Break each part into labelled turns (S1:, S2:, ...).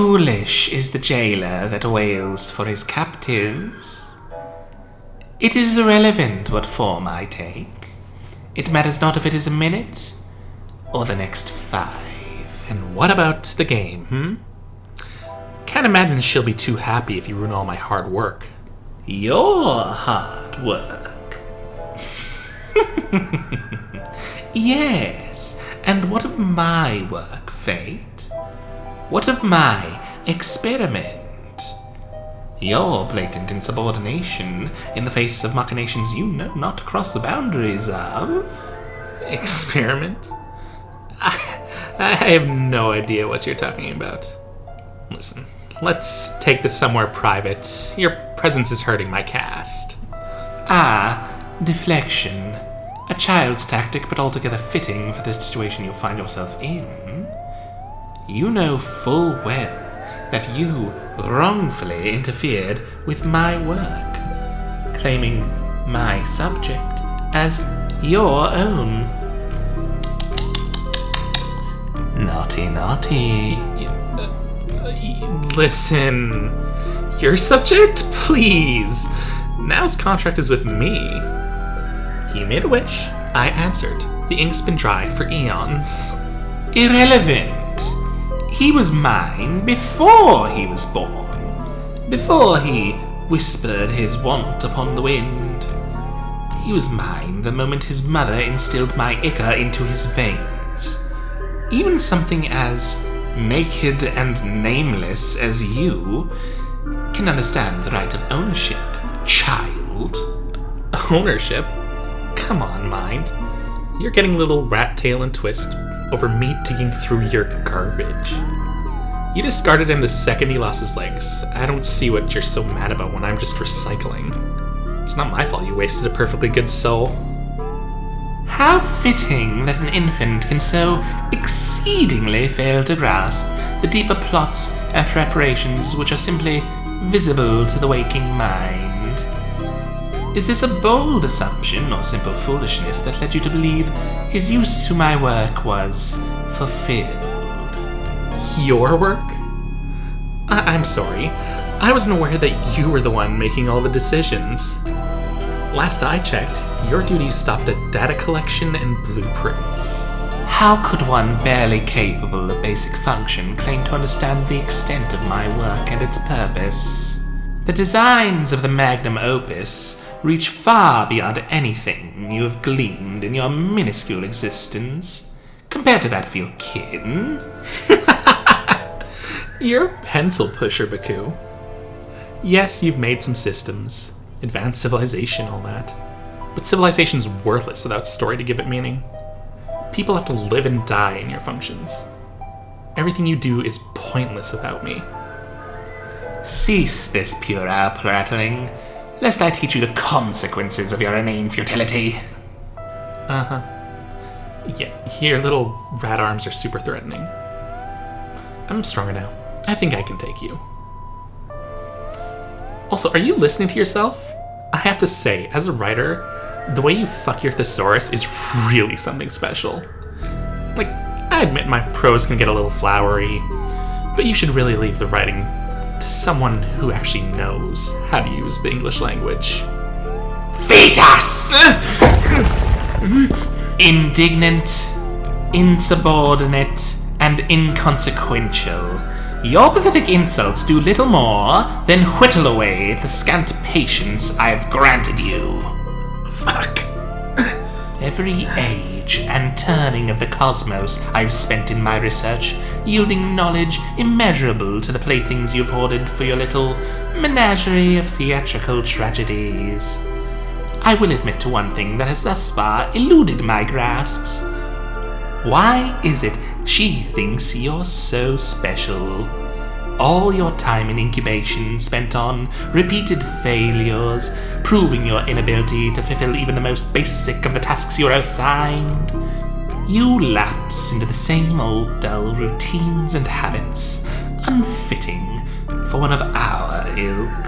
S1: Foolish is the jailer that wails for his captives. It is irrelevant what form I take. It matters not if it is a minute or the next 5.
S2: And what about the game, Can't imagine she'll be too happy if you ruin all my hard work.
S1: Your hard work? Yes, and what of my work, Fate? What of my experiment? Your blatant insubordination in the face of machinations you know not to cross the boundaries of.
S2: Experiment? I have no idea what you're talking about. Listen, let's take this somewhere private. Your presence is hurting my cast.
S1: Deflection. A child's tactic, but altogether fitting for the situation you'll find yourself in. You know full well that you wrongfully interfered with my work, claiming my subject as your own. Naughty, naughty.
S2: Listen, your subject? Please. Now's contract is with me. He made a wish. I answered. The ink's been dry for eons.
S1: Irrelevant. He was mine before he was born, before he whispered his want upon the wind. He was mine the moment his mother instilled my ichor into his veins. Even something as naked and nameless as you can understand the right of ownership, child.
S2: Ownership? Come on, mind. You're getting a little rat tail and twist over me digging through your garbage. You discarded him the second he lost his legs. I don't see what you're so mad about when I'm just recycling. It's not my fault you wasted a perfectly good soul.
S1: How fitting that an infant can so exceedingly fail to grasp the deeper plots and preparations which are simply visible to the waking mind. Is this a bold assumption or simple foolishness that led you to believe his use to my work was fulfilled?
S2: Your work? I'm sorry. I wasn't aware that you were the one making all the decisions. Last I checked, your duties stopped at data collection and blueprints.
S1: How could one barely capable of basic function claim to understand the extent of my work and its purpose? The designs of the magnum opus reach far beyond anything you have gleaned in your minuscule existence, compared to that of your kin.
S2: You're a pencil pusher, Baku. Yes, you've made some systems, advanced civilization, all that. But civilization's worthless without story to give it meaning. People have to live and die in your functions. Everything you do is pointless without me.
S1: Cease this puerile prattling, lest I teach you the consequences of your inane futility.
S2: Yeah, your little rat arms are super threatening. I'm stronger now. I think I can take you. Also, are you listening to yourself? I have to say, as a writer, the way you fuck your thesaurus is really something special. Like, I admit my prose can get a little flowery, but you should really leave the writing to someone who actually knows how to use the English language.
S1: Fetus! Indignant, insubordinate, and inconsequential. Your pathetic insults do little more than whittle away the scant patience I have granted you.
S2: Fuck.
S1: Every age and turning of the cosmos I've spent in my research, yielding knowledge immeasurable to the playthings you've hoarded for your little menagerie of theatrical tragedies. I will admit to one thing that has thus far eluded my grasps. Why is it she thinks you're so special? All your time in incubation spent on repeated failures, proving your inability to fulfill even the most basic of the tasks you're assigned. You lapse into the same old dull routines and habits, unfitting for one of our ilk.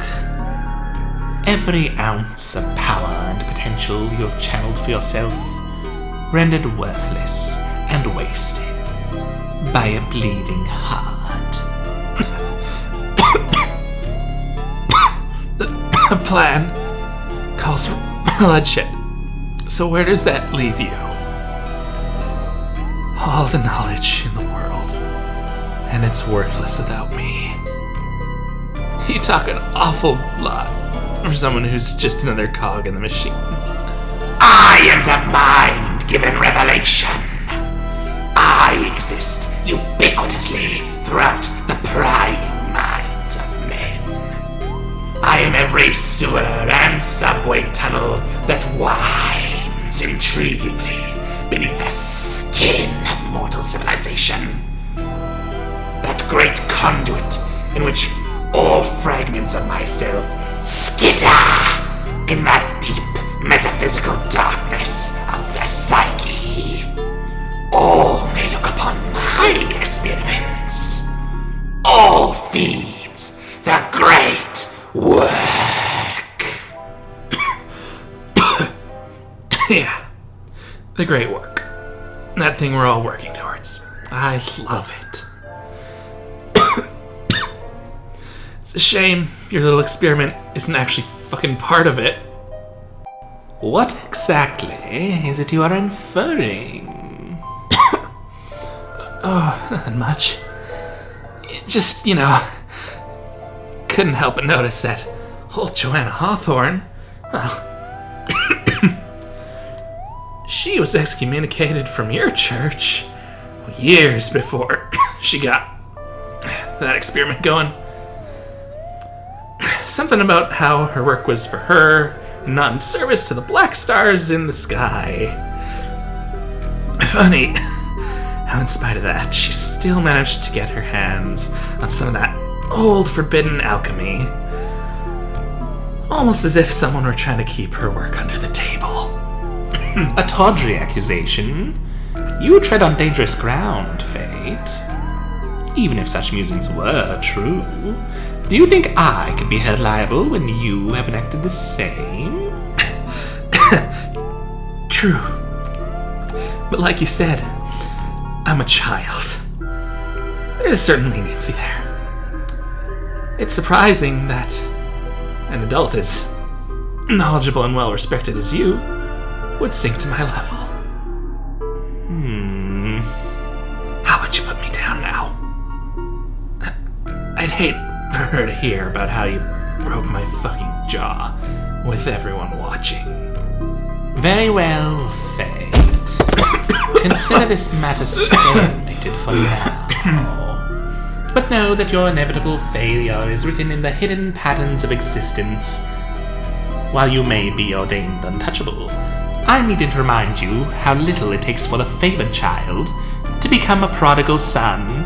S1: Every ounce of power and potential you have channeled for yourself, rendered worthless and wasted by a bleeding heart.
S2: plan calls for bloodshed. So where does that leave you? All the knowledge in the world, and it's worthless without me. You talk an awful lot for someone who's just another cog in the machine.
S1: I am the mind-given revelation. I exist ubiquitously throughout the prime minds of men. I am every sewer and subway tunnel that winds intriguingly beneath the skin of mortal civilization. That great conduit in which all fragments of myself skitter in that deep metaphysical darkness of the psyche. All may look upon my experiments. All feeds the great work.
S2: Yeah, the great work. That thing we're all working towards. I love it. It's a shame your little experiment isn't actually fucking part of it.
S1: What exactly is it you are inferring?
S2: Oh, nothing much. Just, couldn't help but notice that old Joanna Hawthorne, well, she was excommunicated from your church years before she got that experiment going. Something about how her work was for her and not in service to the black stars in the sky. Funny how in spite of that, she still managed to get her hands on some of that old forbidden alchemy. Almost as if someone were trying to keep her work under the table.
S1: A tawdry accusation? You tread on dangerous ground, Fate. Even if such musings were true, do you think I could be held liable when you have enacted the same?
S2: True. But like you said, I'm a child. There's a certain leniency there. It's surprising that an adult as knowledgeable and well-respected as you would sink to my level. How about you put me down now? I'd hate for her to hear about how you broke my fucking jaw with everyone watching.
S1: Very well, Fate. Consider this matter stalemated for now. But know that your inevitable failure is written in the hidden patterns of existence. While you may be ordained untouchable, I needn't remind you how little it takes for the favored child to become a prodigal son.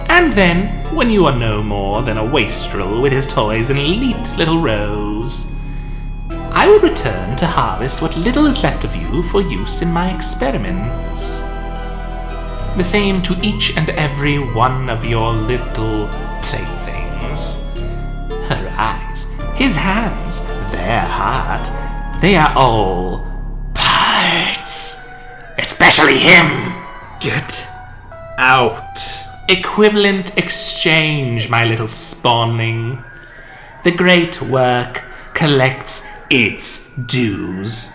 S1: And then, when you are no more than a wastrel with his toys and neat little rows, I will return to harvest what little is left of you for use in my experiments. The same to each and every one of your little playthings. Her eyes, his hands, their heart, they are all parts. Especially him.
S2: Get out.
S1: Equivalent exchange, my little spawning. The great work collects its dues.